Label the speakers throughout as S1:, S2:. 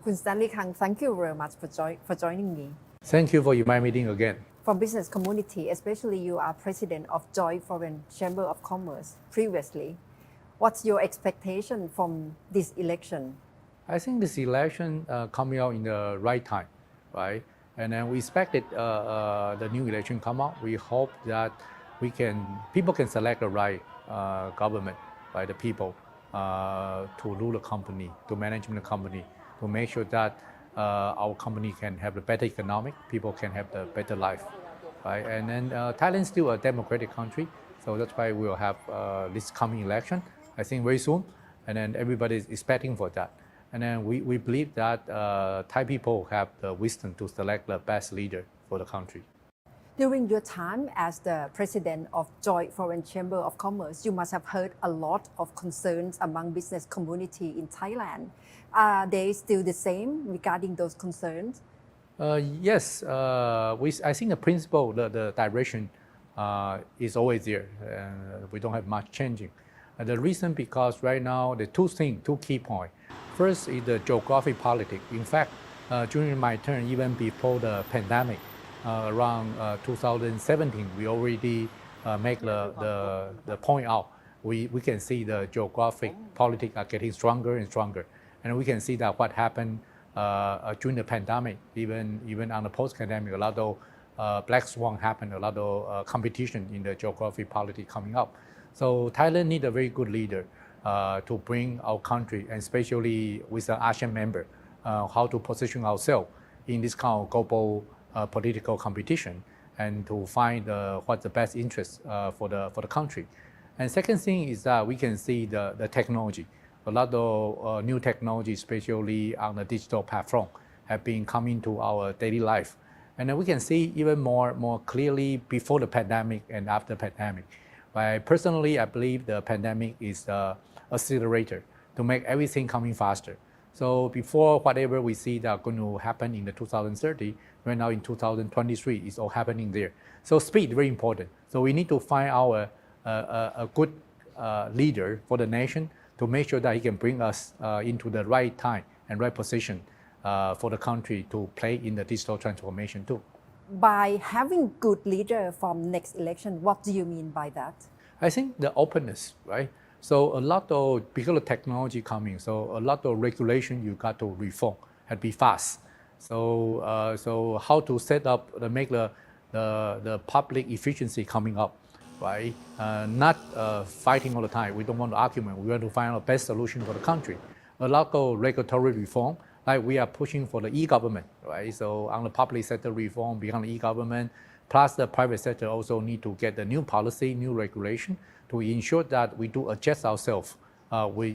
S1: คุณ Stanley Kang, thank you very much for joining me.
S2: Thank you for my meeting again.
S1: For business community, especially you are president of Joint Foreign Chamber of Commerce previously. What's your expectation from this election?
S2: I think this election coming out in the right time, right? And then we expected the new election come out. We hope that people can select the right government by the people to rule the company, to manage the company, to make sure that our company can have a better economic, people can have the better life, right? And then Thailand is still a democratic country, so that's why we'll have this coming election, I think very soon, and then everybody is expecting for that. And then we believe that Thai people have the wisdom to select the best leader for the country.
S1: During your time as the president of Joint Foreign Chamber of Commerce, you must have heard a lot of concerns among business community in Thailand. Are they still the same regarding those concerns?
S2: Yes, I think the principle, the direction is always there. We don't have much changing. The reason because right now the two key points. First is the geographic politics. In fact, during my term, even before the pandemic, around 2017, we already make the point out. We can see the geographic politics are getting stronger and stronger. And we can see that what happened during the pandemic, even on the post-pandemic, a lot of black swan happened, a lot of competition in the geographic politics coming up. So Thailand needs a very good leader to bring our country, and especially with an ASEAN member, how to position ourselves in this kind of global political competition, and to find what's the best interest for the country. And second thing is that we can see the technology. A lot of new technology, especially on the digital platform, have been coming to our daily life. And then we can see even more clearly before the pandemic and after pandemic. But personally, I believe the pandemic is the accelerator to make everything coming faster. So before whatever we see that going to happen in the 2030, right now in 2023, it's all happening there. So speed very important. So we need to find a good leader for the nation to make sure that he can bring us into the right time and right position for the country to play in the digital transformation too.
S1: By having good leader from next election, what do you mean by that?
S2: I think the openness, right? So a lot of, because of technology coming, so a lot of regulation you got to reform and be fast. So how to set up, make the public efficiency coming up, right? Not fighting all the time. We don't want to argument. We want to find the best solution for the country. A lot of regulatory reform, like we are pushing for the e-government, right? So on the public sector reform, beyond the e-government, plus the private sector also need to get the new policy, new regulation to ensure that we do adjust ourselves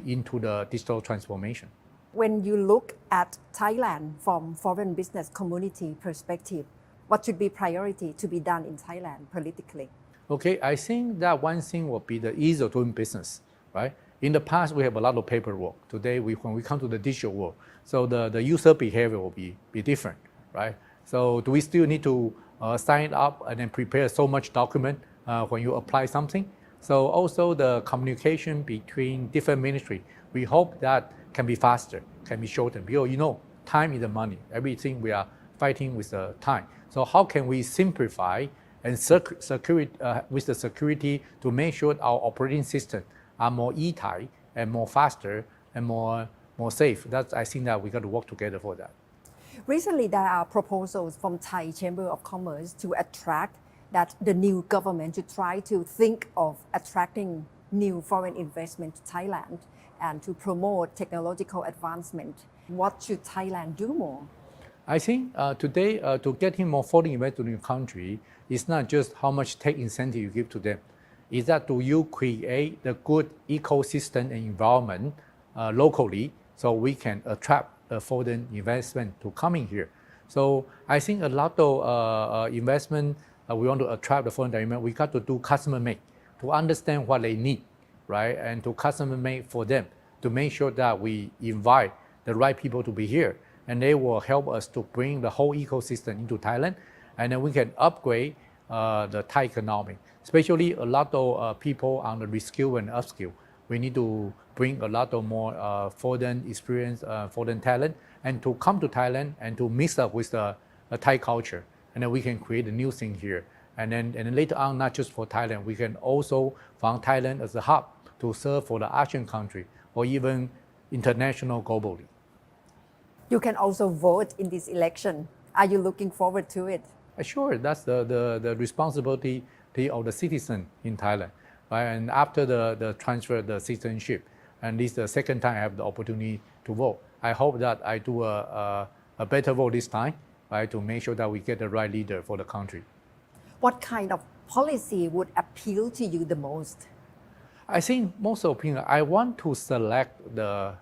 S2: into the digital transformation.
S1: When you look at Thailand from foreign business community perspective, what should be priority to be done in Thailand politically?
S2: Okay, I think that one thing will be the ease of doing business, right? In the past, we have a lot of paperwork. Today, when we come to the digital world, so the user behavior will be different, right? So do we still need to sign up and then prepare so much document when you apply something? So also the communication between different ministries, we hope that can be faster, can be shortened. Because time is the money. Everything we are fighting with the time. So how can we simplify and with the security to make sure our operating system are more e-Thai and more faster and more safe? I think that we got to work together for that.
S1: Recently, there are proposals from Thai Chamber of Commerce to attract that the new government to try to think of attracting new foreign investment to Thailand and to promote technological advancement. What should Thailand do more?
S2: I think today to getting more foreign investment in the country, it's not just how much tech incentive you give to them. It's that do you create the good ecosystem and environment locally so we can attract foreign investment to come in here. So I think a lot of investment, we want to attract the foreign investment, we got to do customer make, to understand what they need, right? And to customer make for them, to make sure that we invite the right people to be here. And they will help us to bring the whole ecosystem into Thailand. And then we can upgrade the Thai economy, especially a lot of people on the reskill and upskill. We need to bring a lot of more foreign experience, foreign talent, and to come to Thailand and to mix up with the Thai culture, and then we can create a new thing here. And then later on, not just for Thailand, we can also found Thailand as a hub to serve for the Asian country or even international globally.
S1: You can also vote in this election. Are you looking forward to it?
S2: Sure, that's the responsibility of the citizen in Thailand, right? And after the transfer the citizenship, and this is the second time I have the opportunity to vote. I hope that I do a better vote this time, right, to make sure that we get the right leader for the country.
S1: What kind of policy would appeal to you the most?
S2: I think most of the I want to select the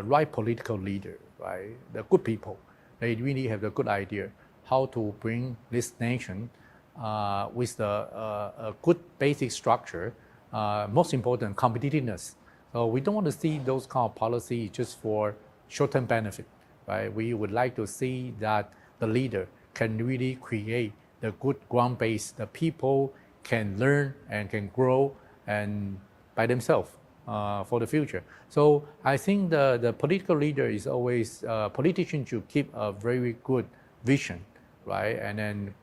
S2: right political leader, right? The good people. They really have the good idea how to bring this nation with a good basic structure. Most important, competitiveness. So we don't want to see those kind of policy just for short-term benefit, right? We would like to see that the leader can really create the good ground base. The people can learn and can grow and by themselves for the future. So I think the political leader is always, politicians should keep a very good vision, right? And then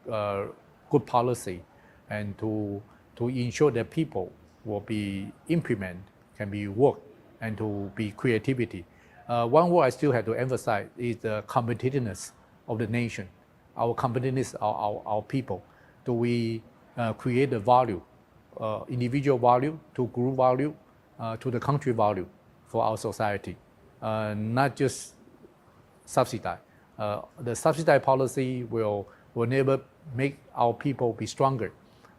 S2: good policy, and to ensure that people will be implement, can be work, and to be creativity. One word I still have to emphasize is the competitiveness of the nation, our competitiveness, our people. Do we create the value, individual value to group value, to the country value for our society, not just subsidize. The subsidized policy will never make our people be stronger.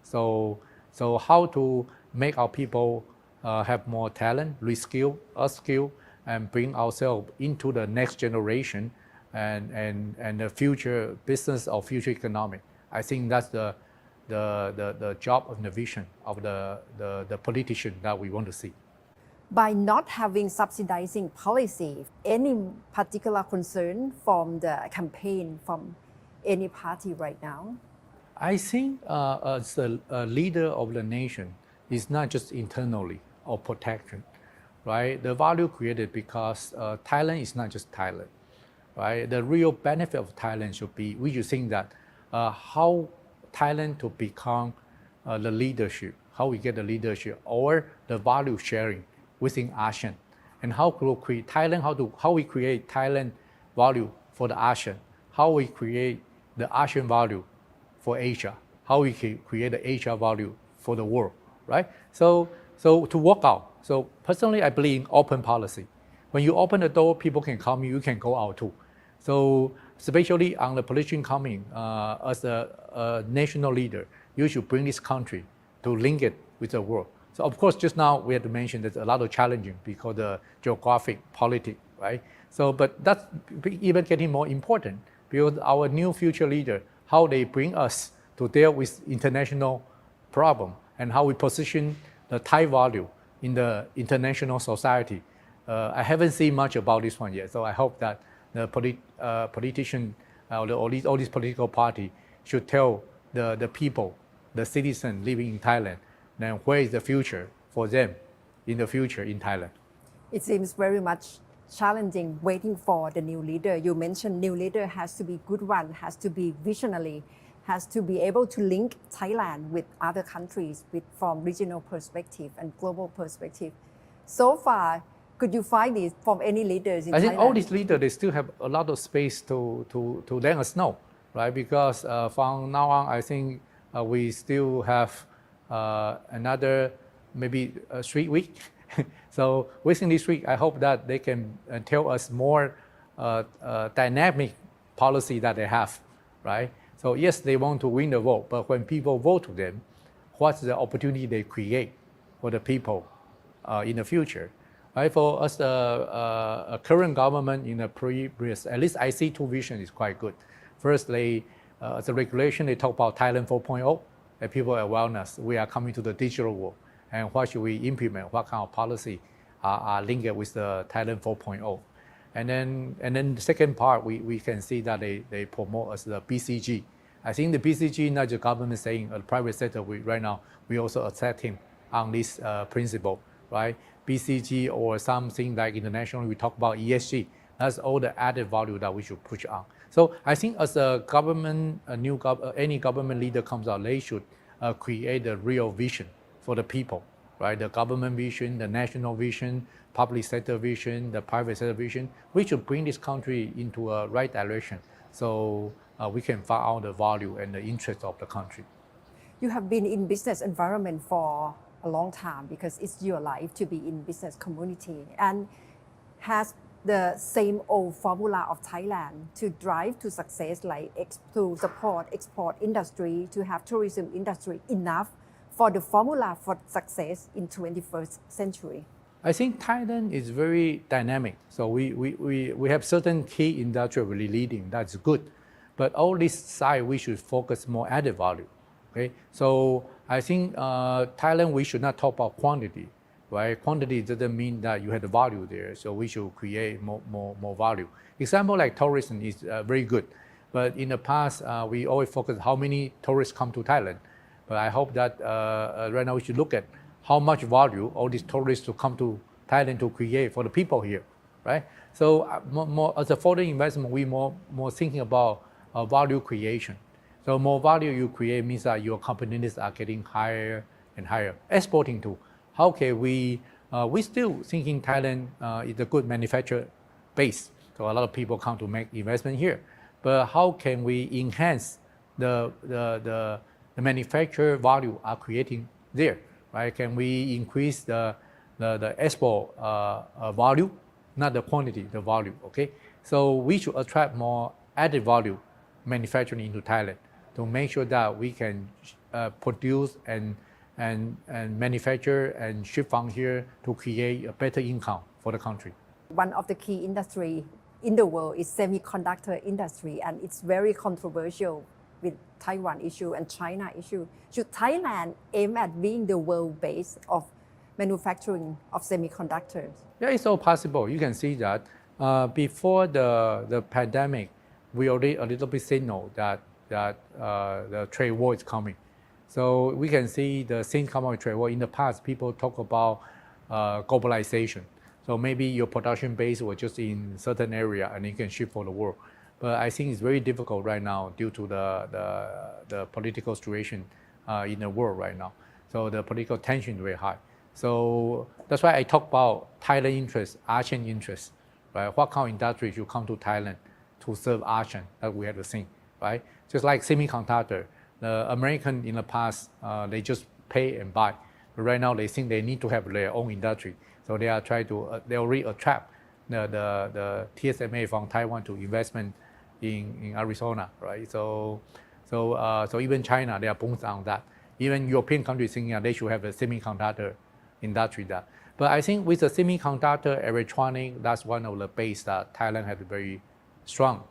S2: So how to make our people have more talent, reskill, upskill, and bring ourselves into the next generation and the future business or future economic. I think that's the job and the vision of the politician that we want to see.
S1: By not having subsidizing policy, any particular concern from the campaign from any party right now?
S2: I think as a leader of the nation, it's not just internally or protection, right? The value created because Thailand is not just Thailand, right? The real benefit of Thailand should be, we should think that how Thailand to become the leadership, how we get the leadership or the value sharing within ASEAN, and how to create Thailand, how we create Thailand value for the ASEAN, how we create the ASEAN value for Asia, how we create the Asia value for the world, right? So to work out. So personally, I believe in open policy. When you open the door, people can come, you can go out too. So especially on the politician coming, as a national leader, you should bring this country to link it with the world. So of course, just now we have to mention there's a lot of challenging because the geographic politics, right? So, but that's even getting more important because our new future leader, how they bring us to deal with international problem and how we position the Thai value in the international society. I haven't seen much about this one yet, so I hope that the politician or all these political party should tell the people, the citizens living in Thailand, then where is the future for them in the future in Thailand.
S1: It seems very much challenging waiting for the new leader. You mentioned new leader has to be good one, has to be visionary, has to be able to link Thailand with other countries from regional perspective and global perspective. So far, could you find this from any leaders in Thailand?
S2: I think all these leaders, they still have a lot of space to let us know, right? Because from now on, I think we still have another maybe 3 weeks. So within this week, I hope that they can tell us more dynamic policy that they have, right? So yes, they want to win the vote, but when people vote to them, what's the opportunity they create for the people in the future? Right? For us, a current government in the previous, at least I see two visions is quite good. First, as a regulation, they talk about Thailand 4.0, that people are wellness. We are coming to the digital world. And what should we implement? What kind of policy are linked with the Thailand 4.0? And then the second part, we can see that they promote as the BCG. I think the BCG, not the government saying, the private sector, right now, we also accept him on this principle, right? BCG or something like international, we talk about ESG, That's all the added value that we should push on. So I think as a government, any government leader comes out, they should create a real vision for the people, right? The government vision, the national vision, public sector vision, the private sector vision. We should bring this country into a right direction so we can find out the value and the interest of the country.
S1: You have been in business environment for a long time because it's your life to be in business community, and has the same old formula of Thailand to drive to success, like to support export industry, to have tourism industry enough for the formula for success in 21st century?
S2: I think Thailand is very dynamic. So we have certain key industry really leading. That's good. But all this side, we should focus more added value. Okay? So I think Thailand, we should not talk about quantity. Right? Quantity doesn't mean that you have the value there. So we should create more value. Example like tourism is very good. But in the past, we always focus how many tourists come to Thailand. But I hope that right now we should look at how much value all these tourists to come to Thailand to create for the people here, right? So more as a foreign investment, we more thinking about value creation. So more value you create means that your companies are getting higher and higher. Exporting too. How can we still thinking Thailand is a good manufacturer base. So a lot of people come to make investment here. But how can we enhance the manufacturer value are creating there, right? Can we increase the export value, not the quantity, the value, okay? So we should attract more added value manufacturing into Thailand to make sure that we can produce and manufacture and ship from here to create a better income for the country.
S1: One of the key industry in the world is semiconductor industry, and it's very controversial with Taiwan issue and China issue. Should Thailand aim at being the world base of manufacturing of semiconductors?
S2: Yeah, it's all possible. You can see that before the pandemic, we already a little bit signal that the trade war is coming. So we can see the same common trade war. In the past, people talk about globalization. So maybe your production base was just in certain area and you can ship for the world. But I think it's very difficult right now due to the political situation in the world right now. So the political tension is very high. So that's why I talk about Thailand interest, ASEAN interest, right? What kind of industry should come to Thailand to serve ASEAN that we have to think, right? Just like semiconductor, the American in the past, they just pay and buy. But right now they think they need to have their own industry. So they are trying to, they already attract the TSMA from Taiwan to investment in Arizona, right? So even China, they are booming on that. Even European countries thinking they should have a semiconductor industry that. But I think with the semiconductor, electronic, that's one of the base that Thailand has a very strong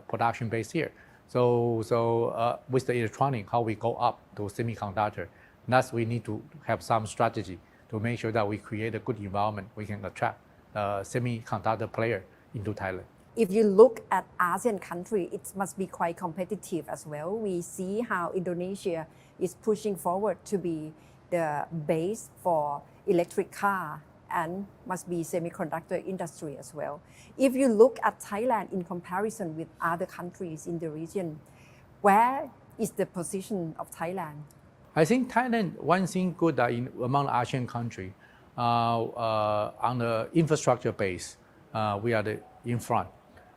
S2: production base here. So with the electronic, how we go up to semiconductor, that's we need to have some strategy to make sure that we create a good environment. We can attract semiconductor player into Thailand.
S1: If you look at ASEAN country, it must be quite competitive as well. We see how Indonesia is pushing forward to be the base for electric car and must be semiconductor industry as well. If you look at Thailand in comparison with other countries in the region, where is the position of Thailand?
S2: I think Thailand, one thing good that among ASEAN countries, on the infrastructure base, we are in front.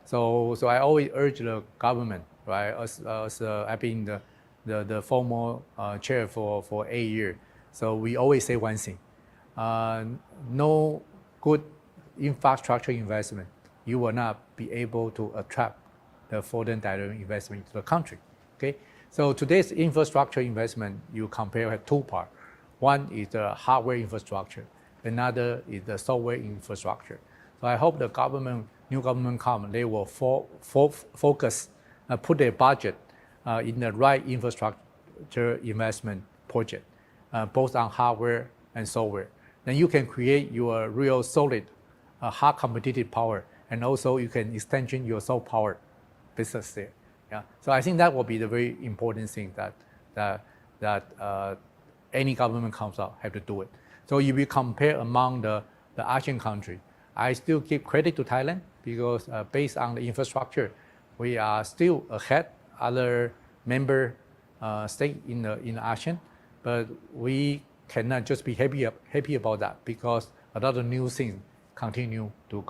S2: So I always urge the government, right? As I've been the former chair for 8 years. So we always say one thing: no good infrastructure investment, you will not be able to attract the foreign direct investment into the country. Okay. So today's infrastructure investment, you compare have two parts. One is the hardware infrastructure, another is the software infrastructure. So I hope the new government come, they will focus, put their budget in the right infrastructure investment project, both on hardware and software. Then you can create your real solid, hard competitive power, and also you can extension your soft power business there. Yeah. So I think that will be the very important thing that any government comes out have to do it. So if we compare among the ASEAN country, I still give credit to Thailand because based on the infrastructure, we are still ahead other member state in the ASEAN, but we cannot just be happy about that because a lot of new things continue to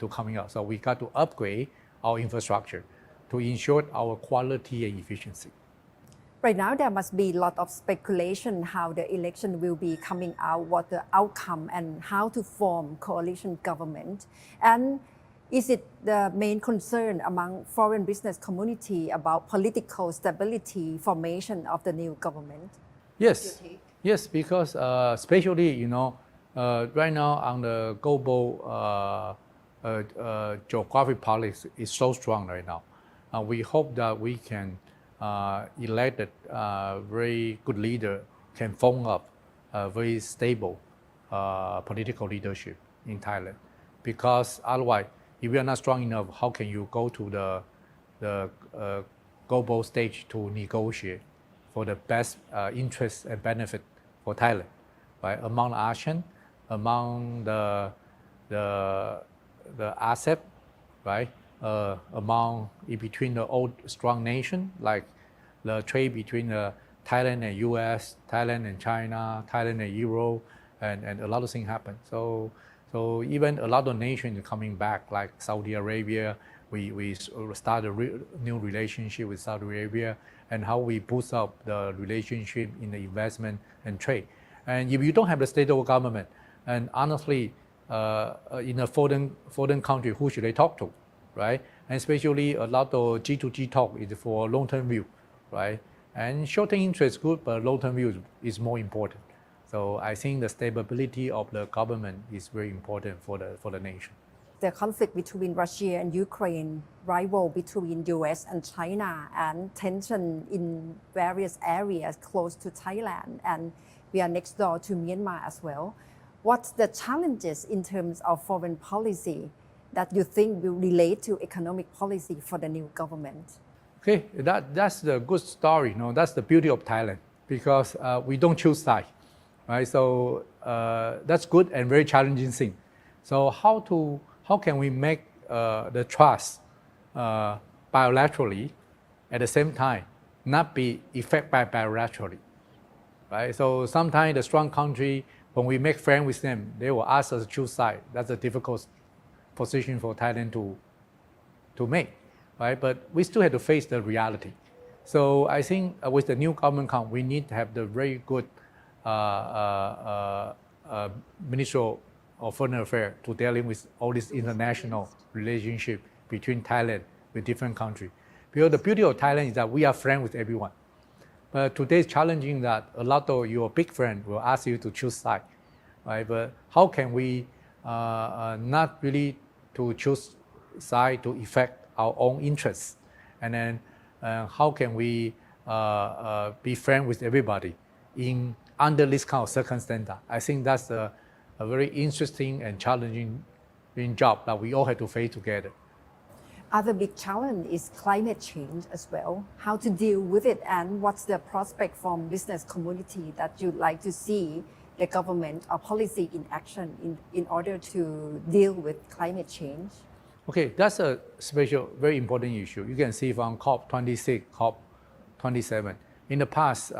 S2: coming out. So we got to upgrade our infrastructure to ensure our quality and efficiency.
S1: Right now, there must be a lot of speculation how the election will be coming out, what the outcome, and how to form coalition government. And is it the main concern among foreign business community about political stability, formation of the new government?
S2: Yes, because especially right now on the global geographic politics is so strong right now. We hope that we can elect a very good leader, can form up a very stable political leadership in Thailand. Because otherwise, if we are not strong enough, how can you go to the global stage to negotiate for the best interest and benefit for Thailand, right? Among ASEAN, among the ASEP, right? In between the old strong nation, like the trade between Thailand and US, Thailand and China, Thailand and Europe, and a lot of things happen. So even a lot of nations coming back, like Saudi Arabia, we start a new relationship with Saudi Arabia, and how we boost up the relationship in the investment and trade. And if you don't have the stable government, and honestly, in a foreign country, who should they talk to, right? And especially a lot of G2G talk is for long-term view, right? And short-term interest is good, but long-term view is more important. So I think the stability of the government is very important for the nation.
S1: The conflict between Russia and Ukraine, rival between US and China, and tension in various areas close to Thailand, and we are next door to Myanmar as well. What's the challenges in terms of foreign policy that you think will relate to economic policy for the new government?
S2: Okay, that's the good story. That's the beauty of Thailand, because we don't choose sides, right? So that's good and very challenging thing. So how can we make the trust bilaterally at the same time not be affected by bilaterally, right? So sometimes the strong country, when we make friends with them, they will ask us to choose side. That's a difficult position for Thailand to make, right? But we still have to face the reality. So I think with the new government we need to have the very good Ministry of Foreign Affairs to dealing with all this international relationship between Thailand with different countries. Because the beauty of Thailand is that we are friends with everyone. But today is challenging that a lot of your big friends will ask you to choose side, right? But how can we not really to choose side to affect our own interests? And then how can we be friends with everybody under this kind of circumstance? I think that's a very interesting and challenging job that we all have to face together.
S1: Other big challenge is climate change as well. How to deal with it, and what's the prospect from business community that you'd like to see the government or policy in action in order to deal with climate change?
S2: Okay, that's a special, very important issue. You can see from COP26, COP27. In the past,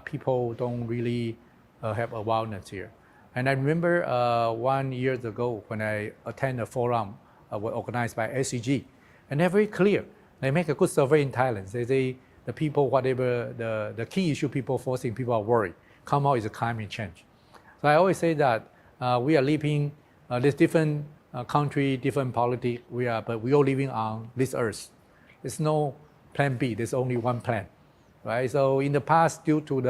S2: people don't really have awareness here. And I remember 1 year ago when I attended a forum organized by SCG, and they're very clear. They make a good survey in Thailand. They say the people, whatever the key issue people forcing people are worried, come out is climate change. So I always say that we are living, there's different country, different politics, but we all living on this earth. There's no plan B, there's only one plan, right? So in the past, due to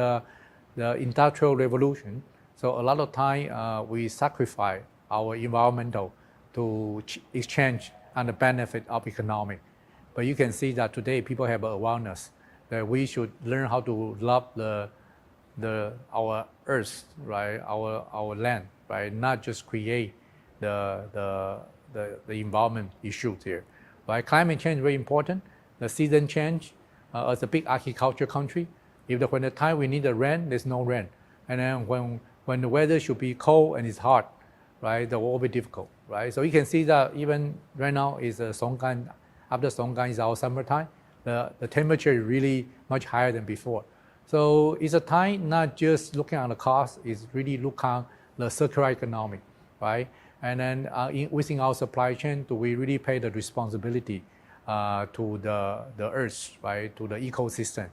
S2: the industrial revolution, so a lot of time we sacrifice our environmental to exchange on the benefit of economic. But you can see that today people have awareness that we should learn how to love our earth, right? Our land, right? Not just create the environment issues here. Right? Climate change is very important. The season change, as a big agriculture country, when the time we need the rain, there's no rain. And then when the weather should be cold and it's hot, right? That will be difficult, right? So you can see that even right now is Songkran, after Songkran is our summertime, the temperature is really much higher than before. So it's a time not just looking at the cost, it's really look at the circular economy, right? And then within our supply chain, do we really pay the responsibility to the earth, right, to the ecosystem?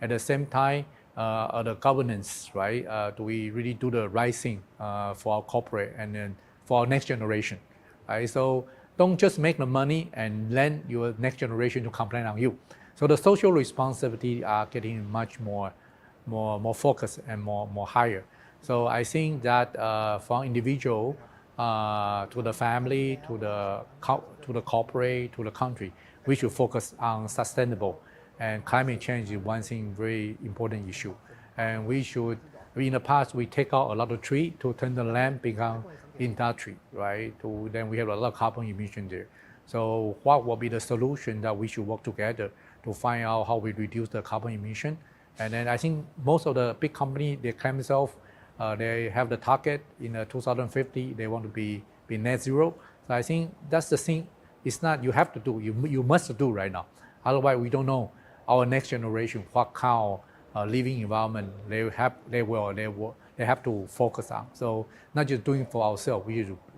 S2: At the same time, the governance, right? Do we really do the right thing for our corporate and then for our next generation, right? So don't just make the money and then your next generation to complain on you. So the social responsibility are getting much more focused and more higher. So I think that from individual to the family, to the corporate, to the country, we should focus on sustainable. And climate change is one thing very important issue. And we should, in the past, we take out a lot of tree to turn the land become industry, right? Then we have a lot of carbon emission there. So what will be the solution that we should work together to find out how we reduce the carbon emission? And then I think most of the big companies, they claim themselves, they have the target in 2050, they want to be net zero. So I think that's the thing. It's not you have to do, you must do right now. Otherwise, we don't know our next generation what kind of living environment they have to focus on. So not just doing for ourselves,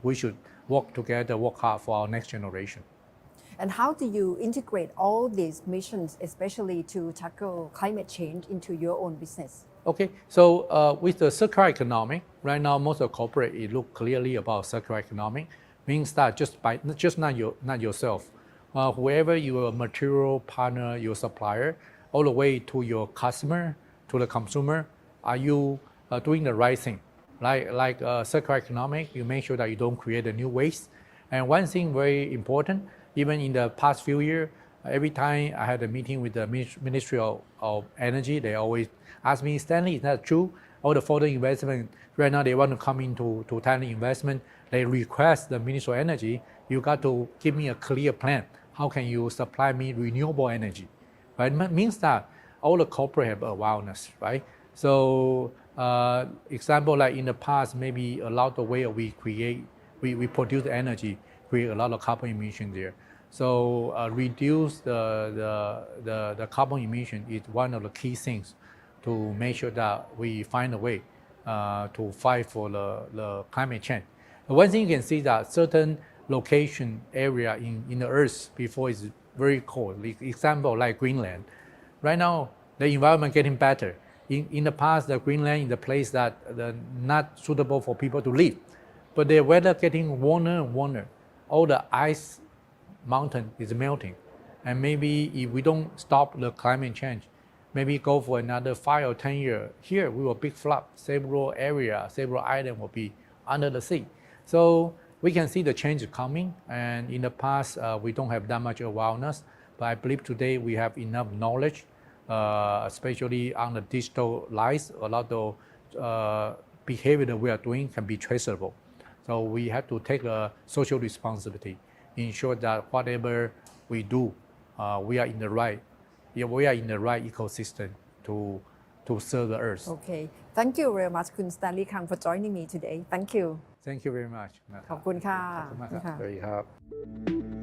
S2: we should work together, work hard for our next generation.
S1: And how do you integrate all these missions, especially to tackle climate change, into your own business?
S2: Okay, so with the circular economy, right now most of the corporate it look clearly about circular economy, means that just not yourself, whoever your material partner, your supplier, all the way to your customer, to the consumer, are you doing the right thing? Like circular economy, you make sure that you don't create a new waste. And one thing very important, even in the past few years, every time I had a meeting with the Ministry of Energy, they always ask me, Stanley, is that true? All the foreign investment, right now they want to come into Thailand investment. They request the Ministry of Energy, you got to give me a clear plan. How can you supply me renewable energy? Right? It means that all the corporate have awareness, right? So example, like in the past, maybe a lot of way we produce energy, create a lot of carbon emission there. So reduce the carbon emission is one of the key things to make sure that we find a way to fight for the climate change. One thing you can see that certain location area in the earth before is very cold. Example like Greenland. Right now, the environment getting better. In the past, the Greenland is the place that not suitable for people to live. But the weather getting warmer and warmer. All the ice mountain is melting. And maybe if we don't stop the climate change, maybe go for another 5 or 10 years, here we will big flood. Several areas, several islands will be under the sea. So we can see the change coming. And in the past, we don't have that much awareness. But I believe today we have enough knowledge, especially on the digital lives. A lot of behavior that we are doing can be traceable. So we have to take a social responsibility, ensure that whatever we do, we are in the right ecosystem to serve the earth.
S1: Okay, thank you very much, Kun Stanley Kang, for joining me today. Thank you.
S2: Thank you very much.
S1: ขอบคุณค่ะ
S2: ขอบคุณมากครับสวัสดีครับ